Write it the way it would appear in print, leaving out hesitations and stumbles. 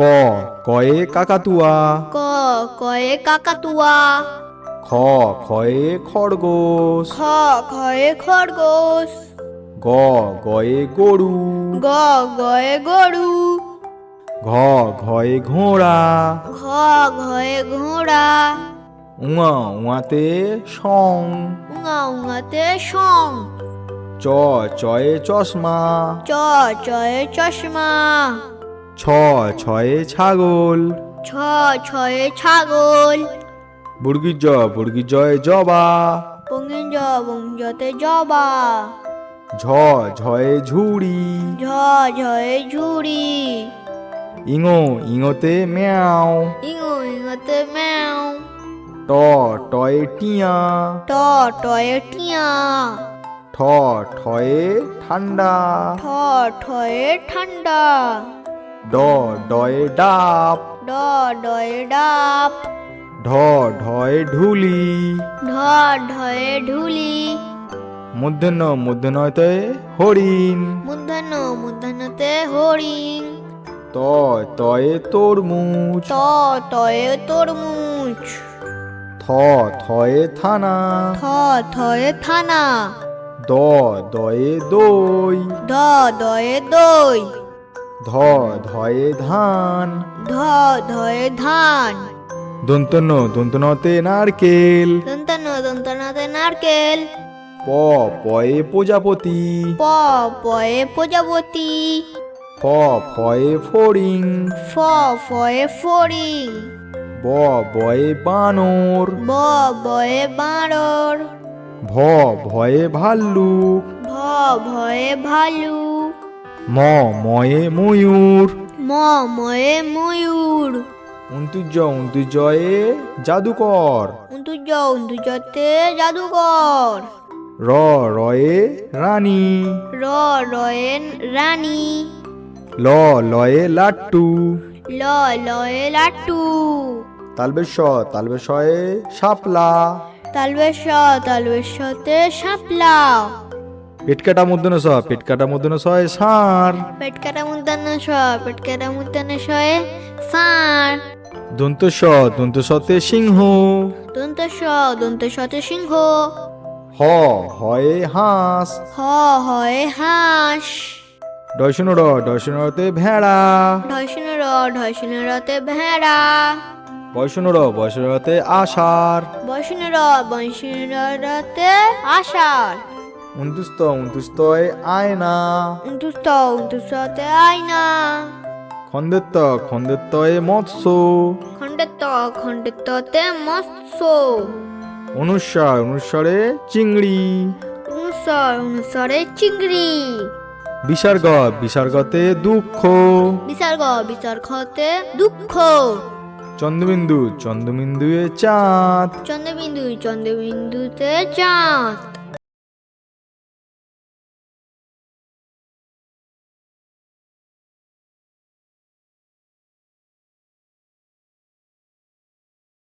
ক কয়ে কাকাতুয়া। ক কয়ে কাকাতুয়া। খ খয়ে খরগোশ। খ খয়ে খরগোশ। গ গয়ে গরু। গ গয়ে গরু। ঘ ঘয়ে ঘোড়া। ঘ ঘয়ে ঘোড়া। উঙা উঙাতে সং। উঙা উঙাতে সং। চ চয়ে চশমা। চ চয়ে চশমা। ছ ছয়ে ছাগল। ছ ছয়ে ছাগল। বর্গীর জয়ে জবা। বঙ্গিঞ্জ বঙ্গতে জবা। ঝ ঝয়ে ঝুড়ি। ঝ ঝয়ে ঝুড়ি। ইঙোতে ম্যাও। ইঙো ইঙোতে ম্যাও। ট টয়ে টিয়া। ট টয়ে টিয়া। ঠ ঠয়ে ঠান্ডা। ঠ ঠয়ে ঠান্ডা। ড ডয়ে ডাব। ড ডয়ে ডাব। ঢ ঢয়ে ঢুলি। ঢ ঢয়ে ঢুলি। মূর্ধন্যতে হরিণ। মূর্ধন্য মূর্ধন্যতে হরিণ। ত তয়ে তরমুজ। ত তয়ে তরমুজ। থ থয়ে থানা। থ থয়ে থানা। দ দয়ে দই। দ দয়ে দই। ধ ধয়ে ধান। ধ ধয়ে ধান। দন্তনতে নারকেল। দন্তনতে নারকেল। প পয়ে প্রজাপতি। প পয়ে প্রজাপতি। ফ ফয়ে ফড়িং। ফ ফয়ে ফড়িং। ব বয়ে বানর। ব বয়ে বাঁদর। ভ ভয়ে ভাল্লুক। ভ ভয়ে ভালুক। ম ময়ে ময়ূর। ম ময়ে ময়ূর। উন্তুজয়ে জাদুকর। উন্তুজতে জাদুকর। র রয়ে রানী। র রয়ে রানী। ল লয়ে লাট্টু। ল লয়ে লাট্টু। তালবেশয়ে শাপলা। তালবেশতে শাপলা। পেটকাটা মূর্ধন্য সয়ে ষাঁড়। পেটকাটা মূর্ধন্য ষ পেটকাটা মূর্ধন্য শয়ে ষাঁড়। দন্তসতে সিংহ। দন্তসতে সিংহ। হ হয়ে হাঁস। হ হয়ে হাঁস। ডয়শনরতে ভেড়া। ঢয়শনরতে ভেড়া। বয়সনরতে আষাঢ়। বয়সনরতে আষাঢ়। উন্তুস্তয়ে আয়না। উন্তুস্ততে আয়না। খন্দেত্তয়ে মৎস্য। খণ্ডেত্ততে মৎস্য। অনুস্বরে চিংড়ি। অনুসারে চিংড়ি। বিসর্গতে দুঃখ। বিসর্গতে দুঃখ। চন্দ্রবিন্দুয়ে চাঁদ। চন্দ্রবিন্দুতে চাঁদ।